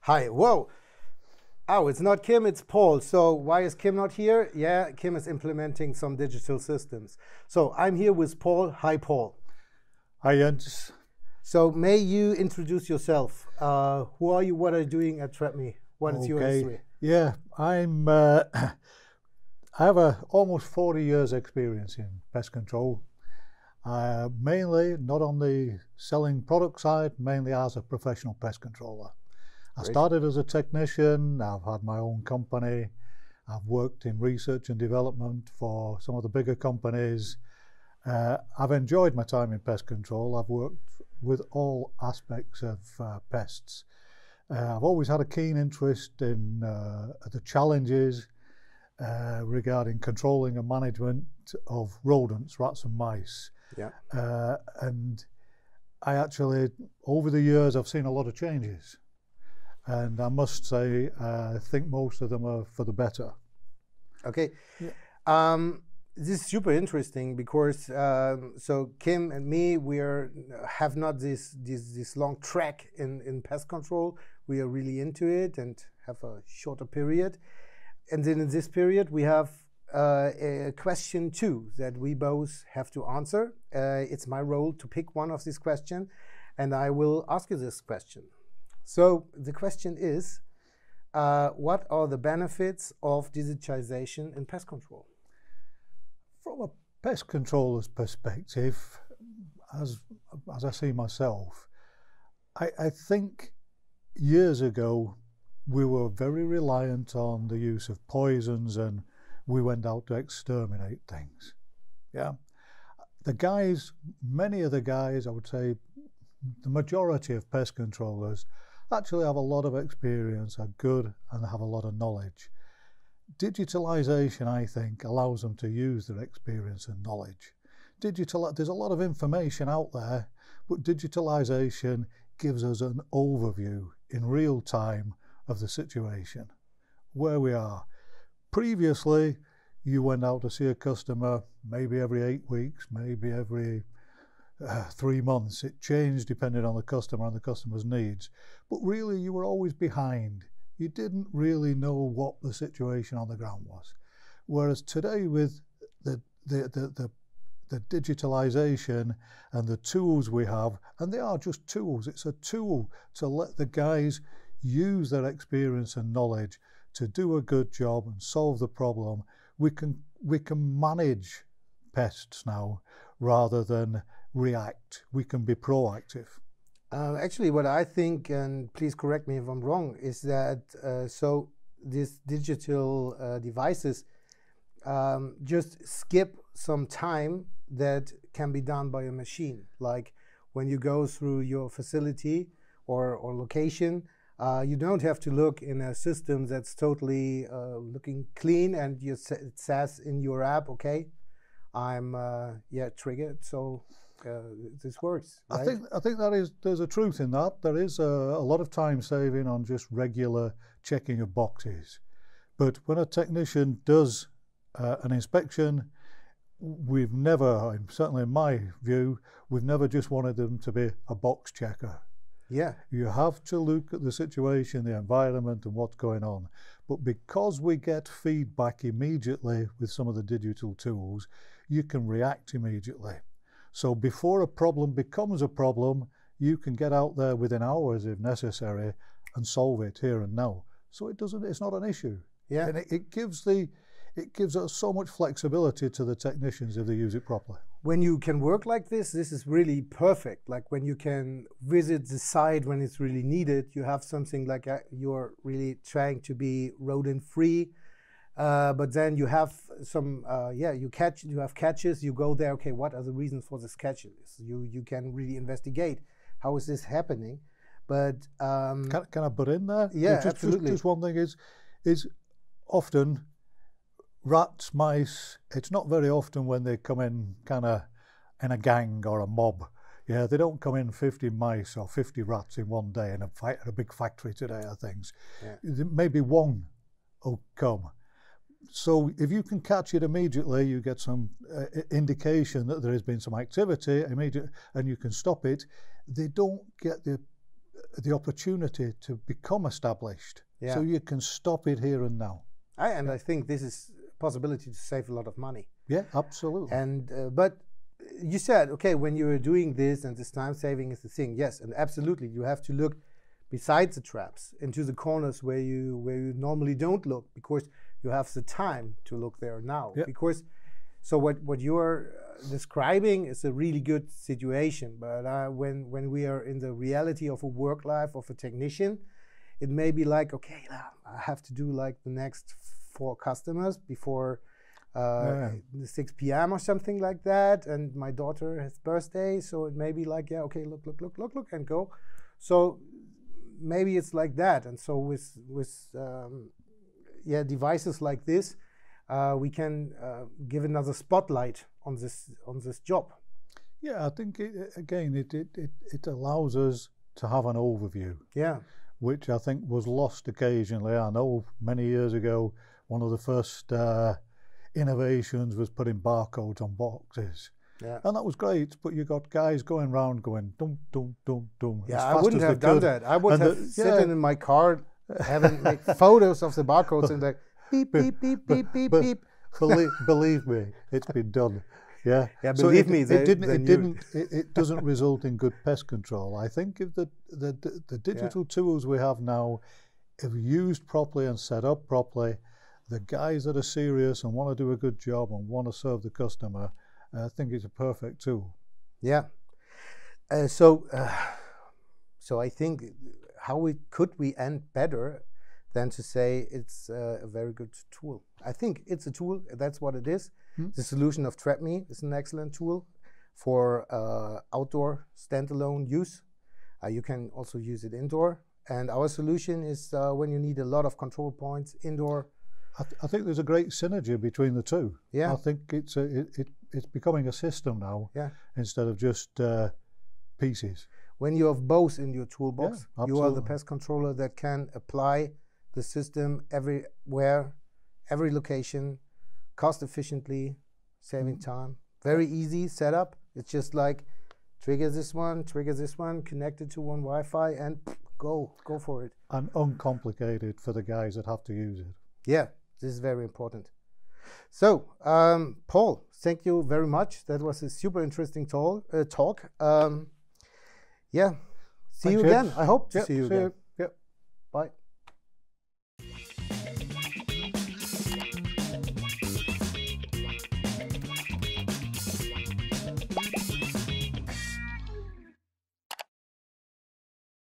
Hi, whoa. Oh, it's not Kim, it's Paul. So why is Kim not here? Yeah, Kim is implementing some digital systems. So I'm here with Paul. Hi, Paul. Hi, Jens. So may you introduce yourself? Who are you? What are you doing at TrapMe? What is your history? Yeah, I have almost 40 years experience in pest control. Mainly not on the selling product side, mainly as a professional pest controller. I started as a technician. I've had my own company. I've worked in research and development for some of the bigger companies. I've enjoyed my time in pest control. I've worked with all aspects of pests. I've always had a keen interest in the challenges regarding controlling and management of rodents, rats and mice. Yeah. And I actually, over the years, I've seen a lot of changes. And I must say, I think most of them are for the better. Okay. Yeah. This is super interesting because so Kim and me, have not this long track in pest control. We are really into it and have a shorter period. And then in this period, we have a question 2 that we both have to answer. It's my role to pick one of these questions, and I will ask you this question. So the question is, what are the benefits of digitization in pest control? From a pest controller's perspective, as I see myself, I think years ago we were very reliant on the use of poisons and we went out to exterminate things. Yeah, many of the guys, I would say the majority of pest controllers actually have a lot of experience, are good, and have a lot of knowledge. Digitalization, I think, allows them to use their experience and knowledge. There's a lot of information out there, but digitalization gives us an overview in real time of the situation, where we are. Previously, you went out to see a customer maybe every 8 weeks, maybe every 3 months. It changed depending on the customer and the customer's needs. But really, you were always behind. You didn't really know what the situation on the ground was. Whereas today, with the digitalization and the tools we have, and they are just tools, it's a tool to let the guys use their experience and knowledge to do a good job and solve the problem. We can manage pests now rather than react. We can be proactive. Actually, what I think, and please correct me if I'm wrong, is that so these digital devices just skip some time that can be done by a machine. Like when you go through your facility or location, you don't have to look in a system that's totally looking clean, and it says in your app, okay, I'm triggered, so this works, right? I think there's a truth in that. There is a lot of time saving on just regular checking of boxes. But when a technician does an inspection, we've never, certainly in my view, we've never just wanted them to be a box checker. Yeah. You have to look at the situation, the environment, and what's going on. But because we get feedback immediately with some of the digital tools, you can react immediately. So before a problem becomes a problem, you can get out there within hours if necessary and solve it here and now. So it's not an issue. Yeah. And it gives us so much flexibility to the technicians if they use it properly. When you can work like this is really perfect. Like when you can visit the site when it's really needed, you have something like you're really trying to be rodent-free, but then you have some, you have catches, you go there, okay, what are the reasons for this catches? You can really investigate, how is this happening? But can I butt in there? Yeah, absolutely. Just one thing is often rats, mice, it's not very often when they come in kind of in a gang or a mob. Yeah, they don't come in 50 mice or 50 rats in one day in a big factory today or things. Yeah. Maybe one will come. So if you can catch it immediately, you get some indication that there has been some activity immediately, and you can stop it. They don't get the opportunity to become established. Yeah. So you can stop it here and now. I think this is a possibility to save a lot of money. Yeah, absolutely. And but you said, okay, when you are doing this and this time saving is the thing, yes, and absolutely, you have to look besides the traps into the corners where you normally don't look, because you have the time to look there now. Yep. Because so what you're describing is a really good situation, but when we are in the reality of a work life of a technician, it may be like, okay, I have to do like the next 4 customers before 6 p.m. or something like that, and my daughter has birthday, so it may be like, yeah, okay, look, and go. So maybe it's like that, and so with devices like this, we can give another spotlight on this job. Yeah, I think it allows us to have an overview. Yeah. Which I think was lost occasionally. I know many years ago, one of the first innovations was putting barcodes on boxes. Yeah. And that was great, but you got guys going around going dum dum dum dum. Yeah, I wouldn't have done that. I would have sitting in my car, having like photos of the barcodes and like beep beep beep beep beep beep. Believe me, it's been done. Yeah. Yeah, believe me, it doesn't result in good pest control. I think if the digital tools we have now, if used properly and set up properly, the guys that are serious and want to do a good job and want to serve the customer, I think it's a perfect tool. Yeah. So I think could we end better than to say it's a very good tool. I think it's a tool. That's what it is. The solution of TrapMe is an excellent tool for outdoor standalone use. You can also use it indoor. And our solution is when you need a lot of control points indoor. I think there's a great synergy between the two. Yeah. I think it's becoming a system now. Yeah. Instead of just pieces. When you have both in your toolbox, you are the pest controller that can apply the system everywhere, every location, cost efficiently, saving time. Very easy setup. It's just like trigger this one, connect it to one Wi-Fi, and go for it. And uncomplicated for the guys that have to use it. Yeah, this is very important. So, Paul, thank you very much. That was a super interesting talk. Yeah, see you again. I hope to see you again. Yep. Bye.